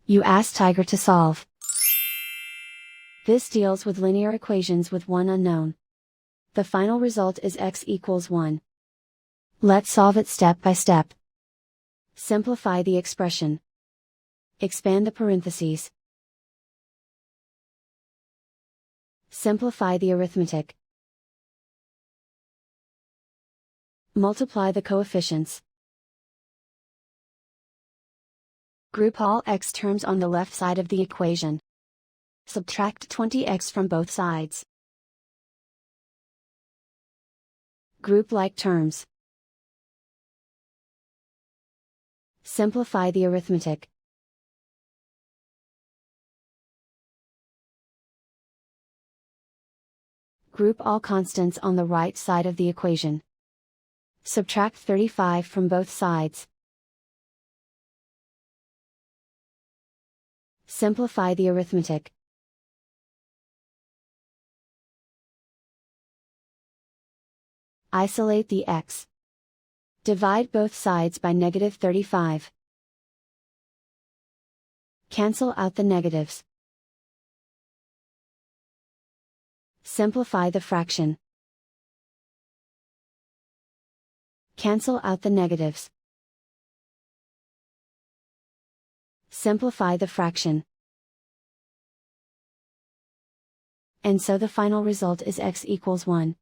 You ask Tiger to solve. This deals with linear equations with one unknown. The final result is x equals 1. Let's solve it step by step. Simplify the expression. Expand the parentheses. Simplify the arithmetic. Multiply the coefficients. Group all x terms on the left side of the equation. Subtract 20x from both sides. Group like terms. Simplify the arithmetic. Group all constants on the right side of the equation. Subtract 35 from both sides. Simplify the arithmetic. Isolate the x. Divide both sides by -35. Cancel out the negatives. Simplify the fraction. Cancel out the negatives. Simplify the fraction. And so the final result is x equals 1.